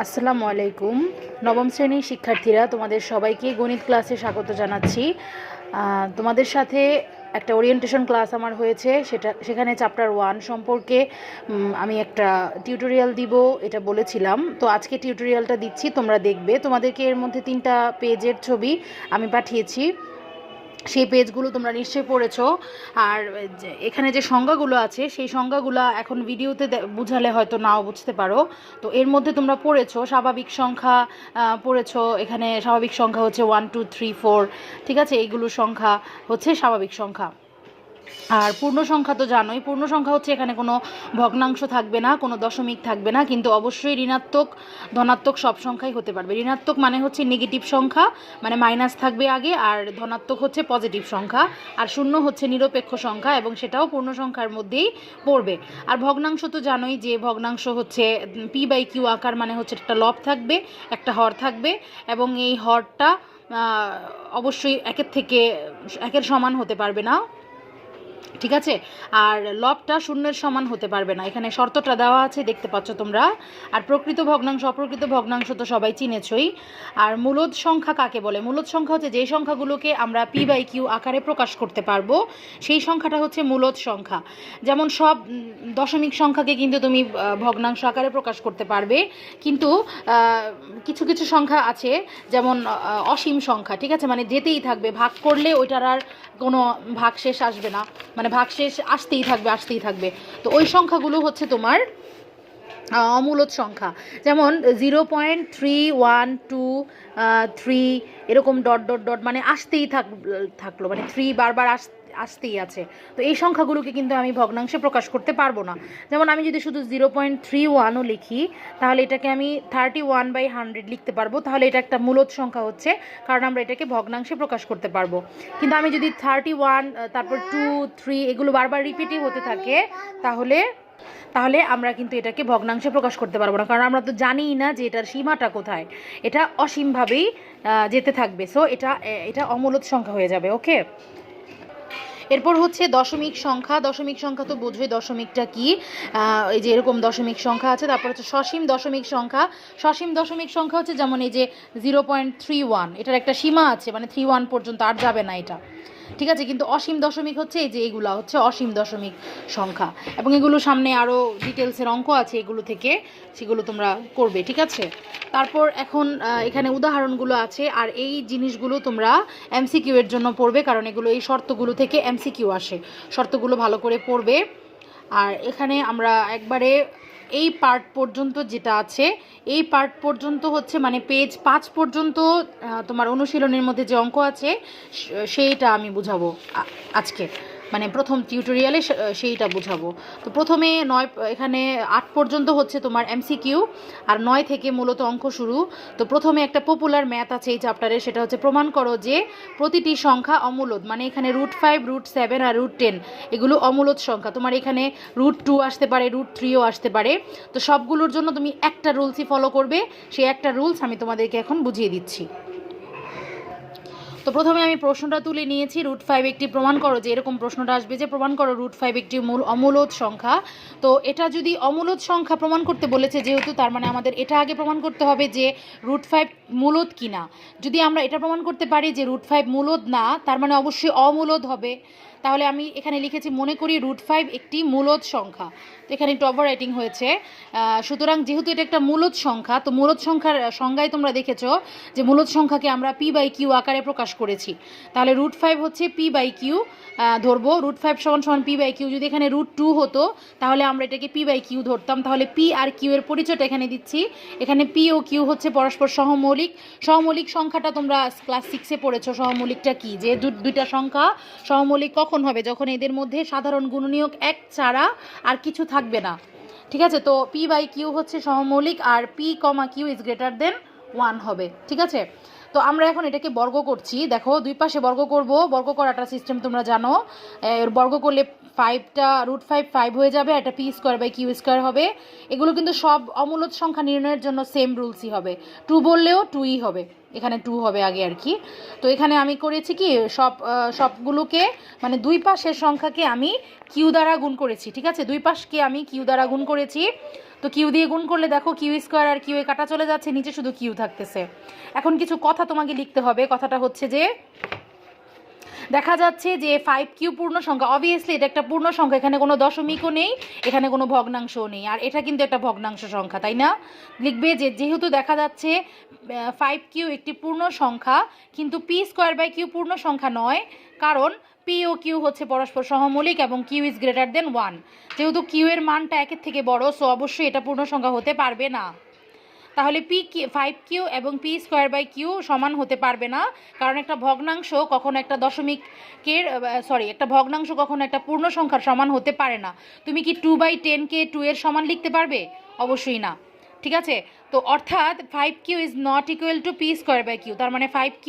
আসসালামু আলাইকুম। নবম শ্রেণীর শিক্ষার্থীরা, তোমাদের সবাইকে গণিত ক্লাসে স্বাগত জানাচ্ছি। তোমাদের সাথে একটা ওরিয়েন্টেশন ক্লাস আমার হয়েছে, সেখানে চ্যাপ্টার 1 সম্পর্কে আমি একটা টিউটোরিয়াল দিব, এটা বলেছিলাম। তো আজকে টিউটোরিয়ালটা দিচ্ছি, তোমরা দেখবে। তোমাদেরকে এর মধ্যে 3টা পেজের ছবি আমি পাঠিয়েছি, সেই পেজগুলো তোমরা নিশ্চয়ই পড়েছো। আর এখানে যে সংজ্ঞাগুলো আছে সেই সংজ্ঞাগুলো এখন ভিডিওতে বুঝালে হয়তো নাও বুঝতে পারো। তো এর মধ্যে তোমরা পড়েছো স্বাভাবিক সংখ্যা, পড়েছো। এখানে স্বাভাবিক সংখ্যা হচ্ছে 1 2 3 4, ঠিক আছে? এইগুলো সংখ্যা হচ্ছে স্বাভাবিক সংখ্যা। আর পূর্ণ সংখ্যা তো জানোই, পূর্ণ সংখ্যা হচ্ছে এখানে কোনো ভগ্নাংশ থাকবে না, কোনো দশমিক থাকবে না, কিন্তু অবশ্যই ঋণাত্মক ধনাত্মক সব সংখ্যাই হতে পারবে। ঋণাত্মক মানে হচ্ছে নেগেটিভ সংখ্যা, মানে মাইনাস থাকবে আগে, আর ধনাত্মক হচ্ছে পজিটিভ সংখ্যা, আর শূন্য হচ্ছে নিরপেক্ষ সংখ্যা, এবং সেটাও পূর্ণ সংখ্যার মধ্যেই পড়বে। আর ভগ্নাংশ তো জানোই যে ভগ্নাংশ হচ্ছে p/q আকার, মানে হচ্ছে একটা লব থাকবে, একটা হর থাকবে, এবং এই হরটা অবশ্যই একের সমান হতে পারবে না, ঠিক আছে? আর লবটা শূন্যের সমান হতে পারবে না, এখানে শর্তটা দেওয়া আছে, দেখতে পাচ্ছ তোমরা। আর প্রকৃত ভগ্নাংশ অপ্রকৃত ভগ্নাংশ তো সবাই চিনেছই। আর মূলদ সংখ্যা কাকে বলে? মূলদ সংখ্যা হচ্ছে যেই সংখ্যাগুলোকে আমরা p/q আকারে প্রকাশ করতে পারবো, সেই সংখ্যাটা হচ্ছে মূলদ সংখ্যা। যেমন সব দশমিক সংখ্যাকে কিন্তু তুমি ভগ্নাংশ আকারে প্রকাশ করতে পারবে, কিন্তু কিছু কিছু সংখ্যা আছে, যেমন অসীম সংখ্যা, ঠিক আছে? মানে যেতেই থাকবে, ভাগ করলে ওইটার আর কোনো ভাগশেষ আসবে না, মানে ভাগশেষ আসতেই থাকবে। তো ওই সংখ্যাগুলো হচ্ছে তোমার অমূলদ সংখ্যা। যেমন 0.312 এরকম ডট ডট ডট, মানে আসতেই থাকলো, মানে 3 বারবার আসতেই আছে। তো এই সংখ্যাগুলোকে কিন্তু আমি ভগ্নাংশে প্রকাশ করতে পারবো না। যেমন আমি যদি শুধু 0.31ও লিখি, তাহলে এটাকে আমি 31/100 লিখতে পারবো, তাহলে এটা একটা মূলদ সংখ্যা হচ্ছে, কারণ আমরা এটাকে ভগ্নাংশে প্রকাশ করতে পারবো। কিন্তু আমি যদি 31, তারপর 2 3 এগুলো বারবার রিপিটই হতে থাকে, তাহলে আমরা কিন্তু এটাকে ভগ্নাংশে প্রকাশ করতে পারবো না, কারণ আমরা তো জানিই না যে এটার সীমাটা কোথায়, এটা অসীমভাবেই যেতে থাকবে। সো এটা অমূলদ সংখ্যা হয়ে যাবে। ওকে, এরপর হচ্ছে দশমিক সংখ্যা। দশমিক সংখ্যা তো বোঝোই দশমিকটা কি। এই যে এরকম দশমিক সংখ্যা আছে। তারপর হচ্ছে সসীম দশমিক সংখ্যা। সসীম দশমিক সংখ্যা হচ্ছে যেমন এই যে 0.31, এটার একটা সীমা আছে, মানে 31 পর্যন্ত আর যাবে না এটা, ঠিক আছে? কিন্তু অসীম দশমিক হচ্ছে এই যে এগুলা হচ্ছে অসীম দশমিক সংখ্যা, এবং এগুলো সামনে আরও ডিটেলসের অঙ্ক আছে, এগুলো থেকে সেগুলো তোমরা করবে, ঠিক আছে? তারপর এখন এখানে উদাহরণগুলো আছে, আর এই জিনিসগুলো তোমরা এমসিকিউ এর জন্য পড়বে, কারণ এগুলো এই শর্তগুলো থেকে এমসিকিউ আসে, শর্তগুলো ভালো করে পড়বে। আর এখানে আমরা একবারে এই পার্ট পর্যন্ত যেটা আছে, এই পার্ট পর্যন্ত হচ্ছে মানে পেজ 5 পর্যন্ত তোমার অনুশীলনের মধ্যে যে অঙ্ক আছে সেইটা আমি বুঝাবো আজকে, মানে প্রথম টিউটোরিয়ালে সেইটা বুঝাবো। তো প্রথমে এখানে 8 পর্যন্ত হচ্ছে তোমার এমসিকিউ, আর 9 থেকে মূলত অঙ্ক শুরু। তো প্রথমে একটা পপুলার ম্যাথ আছে এই চ্যাপ্টারে, সেটা হচ্ছে প্রমাণ করো যে প্রতিটি সংখ্যা অমূলদ। মানে এখানে √5 √7 আর √10 এগুলো অমূলদ সংখ্যা। তোমার এখানে √2 আসতে পারে, √3ও আসতে পারে। তো সবগুলোর জন্য তুমি একটা রুলসই ফলো করবে, সেই একটা রুলস আমি তোমাদেরকে এখন বুঝিয়ে দিচ্ছি। তো প্রথমে আমি প্রশ্নটা তুলে নিয়েছি, √5 একটি প্রমাণ করো, যে এরকম প্রশ্নটা আসবে যে প্রমাণ করো √5 একটি অমূলদ সংখ্যা। তো এটা যদি অমূলদ সংখ্যা প্রমাণ করতে বলেছে যেহেতু, তার মানে আমাদের এটা আগে প্রমাণ করতে হবে যে √5 মূলদ কিনা। যদি আমরা এটা প্রমাণ করতে পারি যে √5 মূলদ না, তার মানে অবশ্যই অমূলদ হবে। তাহলে আমি এখানে লিখেছি মনে করি √5 একটি মূলদ সংখ্যা। তো এখানে একটু ওভার রাইটিং হয়েছে। সুতরাং যেহেতু এটা একটা মূলদ সংখ্যা, তো মূলদ সংখ্যার সংজ্ঞায় তোমরা দেখেছো যে মূলদ সংখ্যাকে আমরা p/q আকারে প্রকাশ করেছি। তাহলে √5 হচ্ছে p/q ধরবো, √5 = p/q। যদি এখানে √2 হতো তাহলে আমরা এটাকে p/q ধরতাম। তাহলে p আর q এর পরিচয়টা এখানে দিচ্ছি। এখানে p ও q হচ্ছে পরস্পর সহমৌলিক। সহমৌলিক সংখ্যাটা তোমরা ক্লাস 6-এ পড়েছো, সহমৌলিকটা কি, যে দুইটা সংখ্যা সহমৌলিক কখন হবে? যখন এদের মধ্যে সাধারণ গুণনীয়ক 1 ছাড়া আর কিছু থাকবে না, ঠিক আছে? তো p/q হচ্ছে সহমৌলিক, আর p, q > 1 হবে, ঠিক আছে? তো আমরা এখন এটাকে বর্গ করছি। দেখো দুই পাশে বর্গ করব, বর্গ করাটা সিস্টেম তোমরা জানো। বর্গ করলে 5টা √5 5 হয়ে যাবে, আর এটা p²/q² হবে। এগুলো কিন্তু সব অমূলদ সংখ্যা নির্ণয়ের জন্য সেম রুলসই হবে। 2 বললেও 2ই হবে, এখানে 2 হবে আগে আর কি। তো এখানে আমি করেছি কি সবগুলোকে, মানে দুই পাশের সংখ্যাকে আমি কিউ দ্বারা গুণ করেছি, ঠিক আছে? দুই পাশকে আমি কিউ দ্বারা গুণ করেছি। তো তো কিউ দিয়ে গুণ করলে দেখো কিউ স্কোয়ার আর কিউ এ কাটা চলে যাচ্ছে, নিচে শুধু কিউ থাকতেছে। এখন কিছু কথা তোমাকে লিখতে হবে। কথাটা হচ্ছে যে দেখা যাচ্ছে যে 5Q পূর্ণ সংখ্যা, অবভিয়াসলি এটা একটা পূর্ণ সংখ্যা, এখানে কোনো দশমিকও নেই, এখানে কোনো ভগ্নাংশও নেই, আর এটা কিন্তু একটা ভগ্নাংশ সংখ্যা, তাই না? লিখবে যে যেহেতু দেখা যাচ্ছে 5Q একটি পূর্ণ সংখ্যা, কিন্তু p²/q পূর্ণ সংখ্যা নয়, কারণ p ও q হচ্ছে পরস্পর সহমৌলিক এবং q ইজ গ্রেটার দেন 1। যেহেতু q এর মানটা 1 থেকে বড়, সো অবশ্যই এটা পূর্ণ সংখ্যা হতে পারবে না। তাহলে 5Q এবং p²/q সমান হতে পারবে না, কারণ একটা ভগ্নাংশ কখনো একটা দশমিকের একটা ভগ্নাংশ কখনো একটা পূর্ণ সংখ্যার সমান হতে পারে না। তুমি কি 2/10কে 2 এর সমান লিখতে পারবে? অবশ্যই না। ঠিক আছে, তো অর্থাৎ 5Q is not equal to p²/q, তার মানে 5Q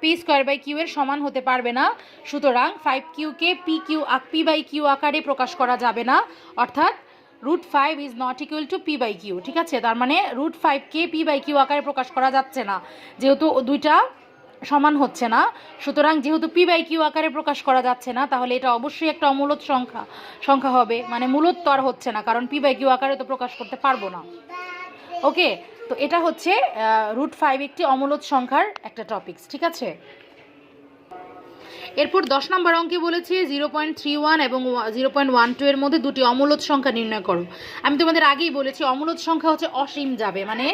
p²/q এর সমান হতে পারবে না। সুতরাং 5Qকে p/q আকারে প্রকাশ করা যাবে না, অর্থাৎ √5 is not equal to p/q। ঠিক আছে, তার মানে √5কে p/q আকারে প্রকাশ করা যাচ্ছে না, যেহেতু দুইটা সমান হচ্ছে না। সুতরাং যেহেতু p/q আকারে প্রকাশ করা যাচ্ছে না, তাহলে এটা অবশ্যই একটা অমূলদ সংখ্যা হবে, মানে মূলদ তো আর হচ্ছে না, কারণ p/q আকারে তো প্রকাশ করতে পারবো না। ওকে, তো এটা হচ্ছে √5 একটি অমূলদ সংখ্যার একটা টপিকস। ঠিক আছে, এরপর 10 নম্বর অঙ্কে বলেছে 0.31 এবং 0.12 এর মধ্যে দুটি অমূলদ সংখ্যা নির্ণয় করো। আমি তোমাদের আগেই বলেছি অমূলদ সংখ্যা হচ্ছে অসীম যাবে, মানে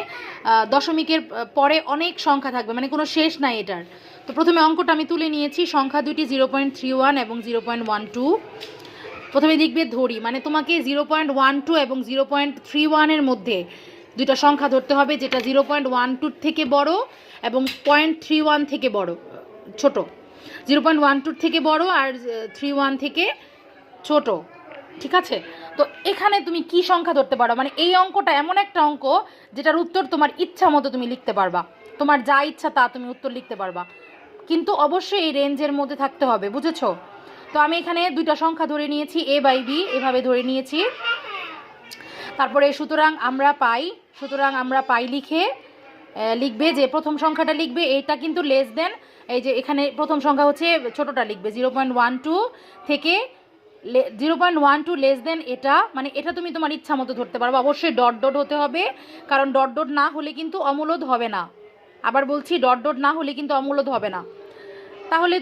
দশমিকের পরে অনেক সংখ্যা থাকবে, মানে কোনো শেষ নাই এটার। তো প্রথমে অঙ্কটা আমি তুলে নিয়েছি, সংখ্যা দুটি 0.31 এবং 0.12। প্রথমে লিখবে ধরি, মানে তোমাকে 0.12 এবং 0.31 এর মধ্যে দুইটা সংখ্যা ধরতে হবে, যেটা 0.12 থেকে বড় এবং 0.31 থেকে বড়, ছোট। 0.12 থেকে বড় আর 31 থেকে ছোট। ঠিক আছে, তো এখানে তুমি কি সংখ্যা ধরতে পারো, মানে এই অঙ্কটা এমন একটা অঙ্ক যেটার উত্তর তোমার ইচ্ছা মতো তুমি লিখতে পারবা, তোমার যা ইচ্ছা তা তুমি উত্তর লিখতে পারবা, কিন্তু অবশ্যই এই রেঞ্জের মধ্যে থাকতে হবে, বুঝেছো? তো আমি এখানে দুইটা সংখ্যা ধরে নিয়েছি, a/b এভাবে ধরে নিয়েছি। তারপরে সুতরাং আমরা পাই লিখবে যে প্রথম সংখ্যাটা লিখবে, এটা কিন্তু লেস দেন, এই যে এখানে প্রথম সংখ্যা হচ্ছে ছোটটা লিখবে 0.12 থেকে 0.12 লেস দেন এটা, মানে এটা তুমি তোমার ইচ্ছা মতো ধরতে পারবে, অবশ্যই ডট ডট হতে হবে, কারণ ডট ডট না হলে কিন্তু অমূলদ হবে না। আবার বলছি, ডট ডট না হলে কিন্তু অমূলদ হবে না। তাহলে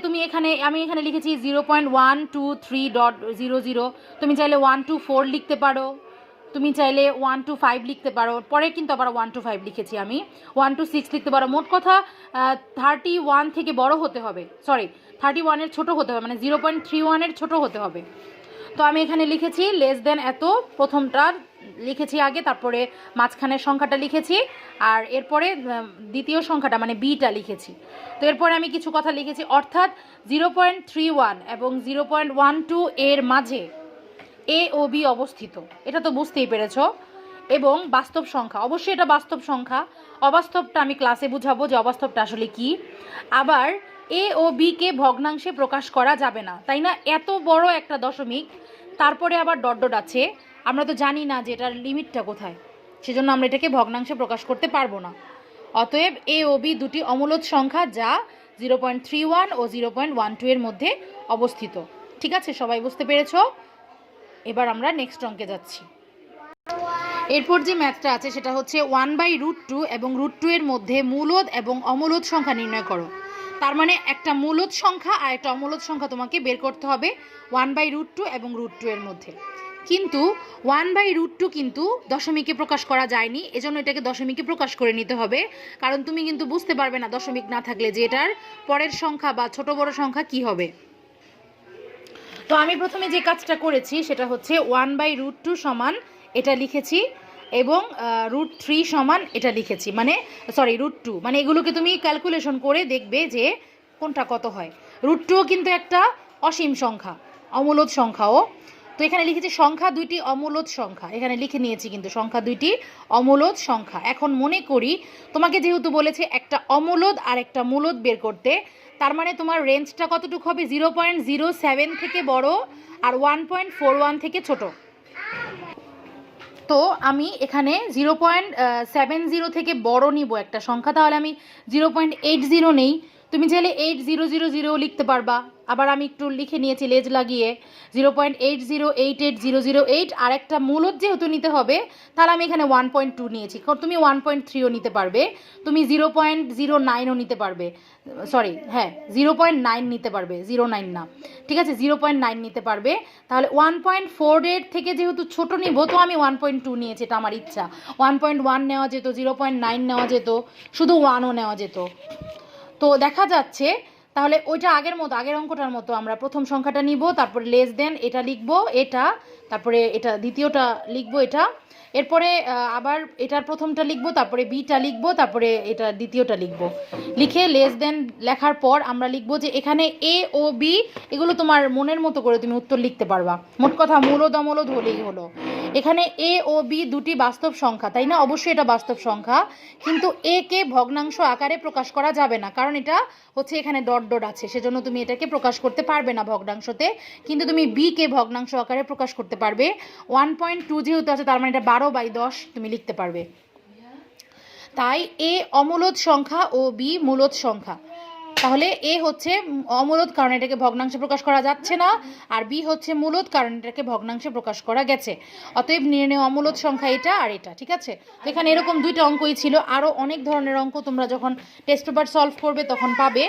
আমি এখানে লিখেছি 0.123.00, তুমি চাইলে 124 লিখতে পারো, তুমি চাইলে 125 লিখতে পারো, পরে কিন্তু আবার 125 লিখেছি আমি, 126 লিখতে পারো। মোট কথা 31 থেকে বড় হতে হবে, 31 এর ছোট হতে হবে, মানে 0.31 এর ছোট হতে হবে। তো আমি এখানে লিখেছি লেস দেন এত, প্রথমটা লিখেছি আগে, তারপরে মাঝখানের সংখ্যাটা লিখেছি, আর এরপরে দ্বিতীয় সংখ্যাটা মানে বিটা লিখেছি। তো এরপরে আমি কিছু কথা লিখেছি, অর্থাৎ 0.31 এবং 0.12 এর মাঝে এ ও বি অবস্থিত, এটা তো বুঝতেই পেরেছ। এবং বাস্তব সংখ্যা, অবশ্যই এটা বাস্তব সংখ্যা, অবাস্তবটা আমি ক্লাসে বুঝাবো যে অবাস্তবটা আসলে কি। আবার এ ও বিকে ভগ্নাংশে প্রকাশ করা যাবে না, তাই না? এত বড় একটা দশমিক, তারপরে আবার ডট ডট আছে, আমরা তো জানি না যে এটার লিমিটটা কোথায়, সেজন্য আমরা এটাকে ভগ্নাংশে প্রকাশ করতে পারবো না। অতএব এ ও বি দুটি অমূলদ সংখ্যা, যা 0.31 ও 0.12 এর মধ্যে অবস্থিত। ঠিক আছে, সবাই বুঝতে পেরেছ? এবার আমরা নেক্সট অঙ্কে যাচ্ছি। এরপর যে ম্যাথটা আছে সেটা হচ্ছে 1/√2 এবং √2 এর মধ্যে মূলদ এবং অমূলদ সংখ্যা নির্ণয় করো। তার মানে একটা মূলদ সংখ্যা আর একটা অমূলদ সংখ্যা তোমাকে বের করতে হবে 1/√2 এবং √2 এর মধ্যে। কিন্তু 1/√2 কিন্তু দশমিকে প্রকাশ করা যায়নি, এজন্য এটাকে দশমিকে প্রকাশ করে নিতে হবে, কারণ তুমি কিন্তু বুঝতে পারবে না দশমিক না থাকলে যে এটার পরের সংখ্যা বা ছোট বড় সংখ্যা কি হবে। তো আমি প্রথমে যে কাজটা করেছি সেটা হচ্ছে 1/√2 সমান এটা লিখেছি এবং √3 সমান এটা লিখেছি, মানে √2, মানে এগুলোকে তুমি ক্যালকুলেশন করে দেখবে যে কোনটা কত হয়। √2 কিন্তু একটা অসীম সংখ্যা, অমূলদ সংখ্যাও। তো এখানে লিখেছি সংখ্যা দুইটি অমূলদ সংখ্যা, এখানে লিখে নিয়েছি কিন্তু সংখ্যা দুইটি অমূলদ সংখ্যা। এখন মনে করি তোমাকে যেহেতু বলেছে একটা অমূলদ আর একটা মূলদ বের করতে, তার মানে তোমার রেঞ্জটা কতটুকু হবে? 0.07 থেকে বড় আর 1.41 থেকে ছোট। তো আমি এখানে 0.70 থেকে বড় নিব একটা সংখ্যা, তাহলে আমি 0.80 নেই। তুমি চাইলে 8000 লিখতে পারবা, আবার আমি একটু লিখে নিয়েছি লেজ লাগিয়ে 0.80880008, আর একটা মূলদ যেহেতু নিতে হবে তাহলে আমি এখানে 1.2 নিয়েছি। তুমি 1.3ও নিতে পারবে, তুমি 0.09ও নিতে পারবে, সরি হ্যাঁ 0.9 নিতে পারবে, 0.9 না, ঠিক আছে 0.9 নিতে পারবে। তাহলে 1.4 থেকে যেহেতু ছোট নিব তো আমি 1.2 নিয়েছি, এটা আমার ইচ্ছা। 1.1 নেওয়া যেত, 0.9 নেওয়া যেত, শুধু 1ও নেওয়া যেত। তো দেখা যাচ্ছে তাহলে ওইটা আগের মতো, আগের অঙ্কটার মতো আমরা প্রথম সংখ্যাটা নিব, তারপরে লেস দেন এটা লিখব, এটা তারপরে এটা দ্বিতীয়টা লিখব, এটা এরপরে আবার এটার প্রথমটা লিখব, তারপরে বিটা লিখব, তারপরে এটা দ্বিতীয়টা লিখব। লিখে লেস দেন লেখার পর আমরা লিখব যে এখানে এ ও বি, এগুলো তোমার মনের মতো করে তুমি উত্তর লিখতে পারবা। মোট কথা মূলদ অমূলদ হলেই হলো। এখানে এ ও বি দুটি বাস্তব সংখ্যা, তাই না? অবশ্যই এটা বাস্তব সংখ্যা, কিন্তু এ কে ভগ্নাংশ আকারে প্রকাশ করা যাবে না, কারণ এটা হচ্ছে এখানে ডট ডট আছে, সেজন্য তুমি এটাকে প্রকাশ করতে পারবে না ভগ্নাংশতে। কিন্তু তুমি বি কে ভগ্নাংশ আকারে প্রকাশ করতে পারবে। 1.2 যেহেতু আছে তার মানে এটা 12/10 তুমি লিখতে পারবে। তাই এ অমূলদ সংখ্যা ও বি মূলদ সংখ্যা। তাহলে এ হচ্ছে অমূলদ কারণ এটাকে ভগ্নাংশে প্রকাশ করা যাচ্ছে না, আর বি হচ্ছে মূলদ কারণ এটাকে ভগ্নাংশে প্রকাশ করা গেছে। অতএব নির্ণয় অমূলদ সংখ্যা এটা আর এটা, ঠিক আছে? তো এখানে এরকম দুইটা অঙ্কই ছিল, আরও অনেক ধরনের অঙ্ক তোমরা যখন টেস্ট পেপার সলভ করবে তখন পাবে।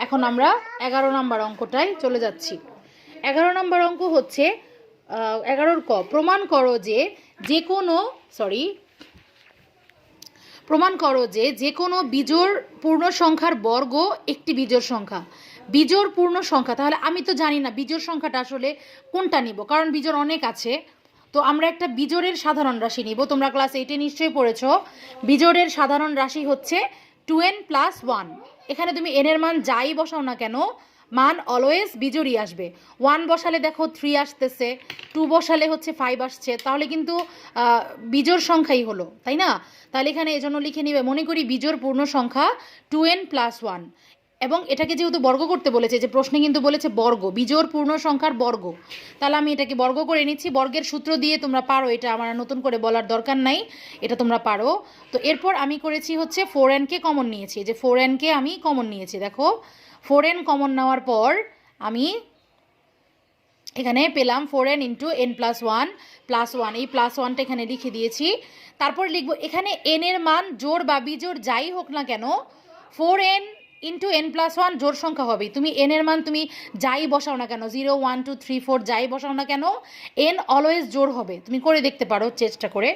এখন আমরা 11 নম্বর অঙ্কটায় চলে যাচ্ছি। 11 নম্বর অঙ্ক হচ্ছে 11 ক, প্রমাণ করো যে যে কোনো বিজোড় পূর্ণ সংখ্যার বর্গ একটি বিজোড় সংখ্যা। বিজোড় পূর্ণ সংখ্যা, তাহলে আমি তো জানি না বিজোড় সংখ্যাটা আসলে কোনটা নিব, কারণ বিজোড় অনেক আছে। তো আমরা একটা বিজোড়ের সাধারণ রাশি নিব। তোমরা ক্লাস 8-এ নিশ্চয়ই পড়েছো, বিজোড়ের সাধারণ রাশি হচ্ছে 2n + 1। এখানে তুমি n এর মান যাই বসাও না কেন, মান অলওয়েজ বিজোড়ই আসবে। 1 বসালে দেখো 3 আসতেছে, 2 বসালে হচ্ছে 5 আসছে, তাহলে কিন্তু বিজোড় সংখ্যাই হলো, তাই না? তাহলে এখানে এজন্য লিখে নিবে, মনে করি বিজোড় পূর্ণ সংখ্যা 2n + 1, এবং এটাকে যেহেতু বর্গ করতে বলেছে, যে প্রশ্নে কিন্তু বলেছে বর্গ, বিজোড় পূর্ণ সংখ্যার বর্গ, তাহলে আমি এটাকে বর্গ করে নিচ্ছি। বর্গের সূত্র দিয়ে তোমরা পারো, এটা আমার নতুন করে বলার দরকার নাই, এটা তোমরা পারো। তো এরপর আমি করেছি হচ্ছে 4n কে কমন নিয়েছি, যে 4n কে আমি কমন নিয়েছি। দেখো 4n কমন নেওয়ার পর আমি এখানে পেলাম 4n × n + 1 + 1, এই +1টা এখানে লিখে দিয়েছি। তারপর লিখব এখানে n এর মান জোড় বা বিজোড় যাই হোক না কেন, 4n × n + 1 জোড় সংখ্যা হবে। তুমি n এর মান তুমি যাই বসাও না কেন, 0 1 2 3 4 যাই বসাও না কেন, n অলওয়েজ জোড় হবে। তুমি করে দেখতে পারো চেষ্টা করে।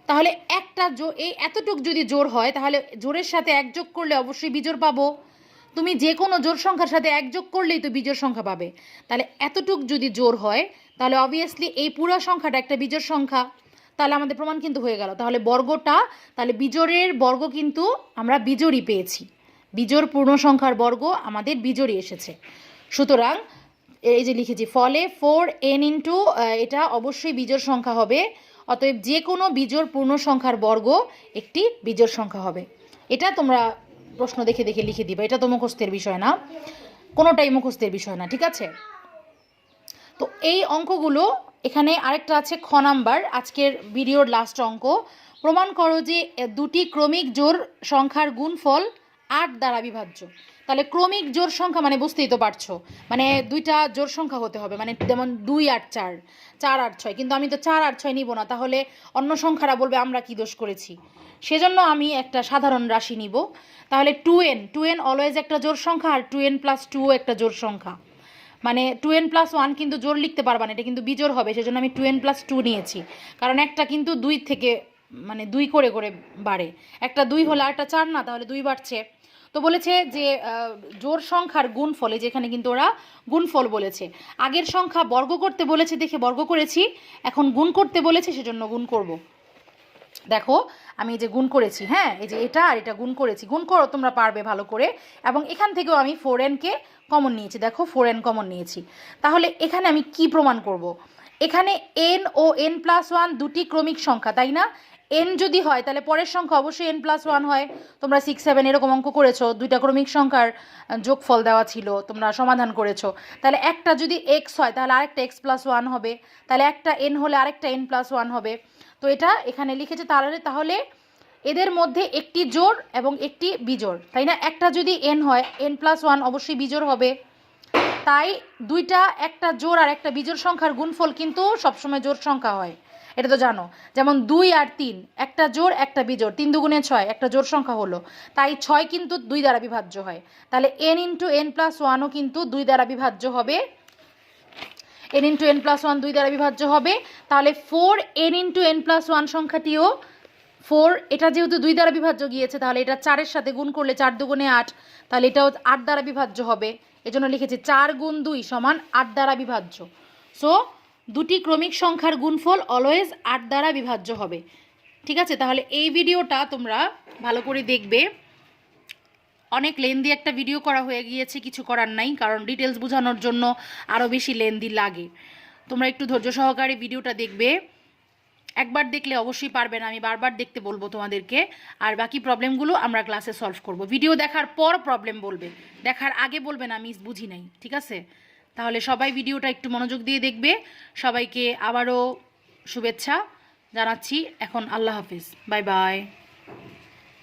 তাহলে একটা এই এতটুক যদি জোড় হয়, তাহলে জোড়ের সাথে এক যোগ করলে অবশ্যই বিজোড় পাবো। তুমি যে কোনো জোড় সংখ্যার সাথে এক যোগ করলেই তো বিজোড় সংখ্যা পাবে। তাহলে এতটুক যদি জোড় হয়, তাহলে অবভিয়াসলি এই পুরো সংখ্যাটা একটা বিজোড় সংখ্যা। তাহলে আমাদের প্রমাণ কিন্তু হয়ে গেল। তাহলে বর্গটা, তাহলে বিজোড়ের বর্গ কিন্তু আমরা বিজোড়ই পেয়েছি, বিজোড় পূর্ণ সংখ্যার বর্গ আমাদের বিজোড়ই এসেছে। সুতরাং এই যে লিখেছি, ফলে 4n এটা অবশ্যই বিজোড় সংখ্যা হবে। অতএব যে কোনো বিজোড় পূর্ণ সংখ্যার বর্গ একটি বিজোড় সংখ্যা হবে। এটা তোমরা প্রশ্ন দেখে দেখে লিখে দিবা, এটা তো মুখস্থের বিষয় না, কোনোটাই মুখস্থের বিষয় না, ঠিক আছে? তো এই অঙ্কগুলো, এখানে আরেকটা আছে খ নাম্বার, আজকের ভিডিওর লাস্ট অঙ্ক। প্রমাণ করো যে দুটি ক্রমিক জোড় সংখ্যার গুণফল 8 দ্বারা বিভাজ্য। তাহলে ক্রমিক জোড় সংখ্যা মানে বুঝতেই তো পারছো, মানে দুইটা জোড় সংখ্যা হতে হবে, মানে যেমন 2 8 4, 4 8 6, কিন্তু আমি তো 4 8 6 নিব না, তাহলে অন্য সংখ্যারা বলবে আমরা কি দোষ করেছি। সেজন্য আমি একটা সাধারণ রাশি নিব। তাহলে 2n অলওয়েজ একটা জোড় সংখ্যা, আর 2n + 2 একটা জোড় সংখ্যা। মানে 2n + 1 কিন্তু জোড় লিখতে পারবা না, এটা কিন্তু বিজোড় হবে, সেজন্য আমি 2n + 2 নিয়েছি। কারণ একটা কিন্তু 2 থেকে মানে 2 করে করে বাড়ে, একটা 2 হলে আরটা 4 না, তাহলে 2 বাড়ছে। তো বলেছে যে জোড় সংখ্যার গুণফলে, যেখানে কিন্তু ওরা গুণফল বলেছে, আগের সংখ্যা বর্গ করতে বলেছে দেখে বর্গ করেছি, এখন গুণ করতে বলেছে সেজন্য গুণ করব। দেখো আমি এই যে গুণ করেছি, হ্যাঁ এই যে এটা আর এটা গুণ করেছি, গুণ করো তোমরা পারবে ভালো করে। এবং এখান থেকেও আমি 4n কে কমন নিয়েছি, দেখো 4n কমন নিয়েছি। তাহলে এখানে আমি কি প্রমাণ করব, এখানে n ও n + 1 দুটি ক্রমিক সংখ্যা, তাই না? n যদি হয় তাহলে পরের সংখ্যা অবশ্যই n + 1 হয়। তোমরা 6 7 এরকম অঙ্ক করেছো, দুইটা ক্রমিক সংখ্যার যোগফল দেওয়া ছিল, তোমরা সমাধান করেছো। তাহলে একটা যদি x হয় তাহলে আরেকটা x + 1 হবে, তাহলে একটা n হলে আরেকটা n + 1 হবে। তো এটা এখানে লিখেছে, তাহলে এদের মধ্যে একটি জোড় এবং একটি বিজোড়, তাই না? একটা যদি n হয়, n + 1 অবশ্যই বিজোড় হবে। তাই দুইটা একটা জোড় আর একটা বিজোড় সংখ্যার গুণফল কিন্তু সবসময় জোড় সংখ্যা হয়, এটা তো জানো। যেমন 2 আর 3 একটা জোড় একটা বিজোড়, 3 দুগুণে 6 একটা জোড় সংখ্যা হলো, তাই 6 কিন্তু 2 দ্বারা বিভাজ্য হয়। তাহলে n ইন্টু n প্লাস ওয়ানও কিন্তু 2 দ্বারা বিভাজ্য হবে, n into n plus one 2 দ্বারা বিভাজ্য হবে। তাহলে 4n into n plus one সংখ্যাটিও 4, এটা যেহেতু 2 দ্বারা বিভাজ্য গিয়েছে তাহলে এটা 4-এর সাথে গুণ করলে 4 দুগুণে 8, তাহলে এটাও 8 দ্বারা বিভাজ্য হবে। এজন্য লিখেছি 4 গুণ 2 সমান 8 দ্বারা বিভাজ্য। সো দুটি ক্রমিক সংখ্যার গুণফল অলওয়েজ 8 দ্বারা বিভাজ্য হবে। ঠিক আছে, তাহলে এই ভিডিওটা তোমরা ভালো করে দেখবে। অনেক লেন্দি একটা ভিডিও করা হয়ে গিয়েছে, কিছু করার নাই, কারণ ডিটেলস বোঝানোর জন্য আরও বেশি লেন্দি লাগে। তোমরা একটু ধৈর্য সহকারে ভিডিওটা দেখবে, একবার দেখলে অবশ্যই পারবে না, আমি বারবার দেখতে বলবো তোমাদেরকে। আর বাকি প্রবলেমগুলো আমরা ক্লাসে সলভ করব। ভিডিও দেখার পর প্রবলেম বলবে, দেখার আগে বলবে না আমি বুঝি নাই, ঠিক আছে? তাহলে সবাই ভিডিওটা একটু মনোযোগ দিয়ে দেখবে। সবাইকে আবারও শুভেচ্ছা জানাচ্ছি। এখন আল্লাহ হাফিজ, বাই বাই।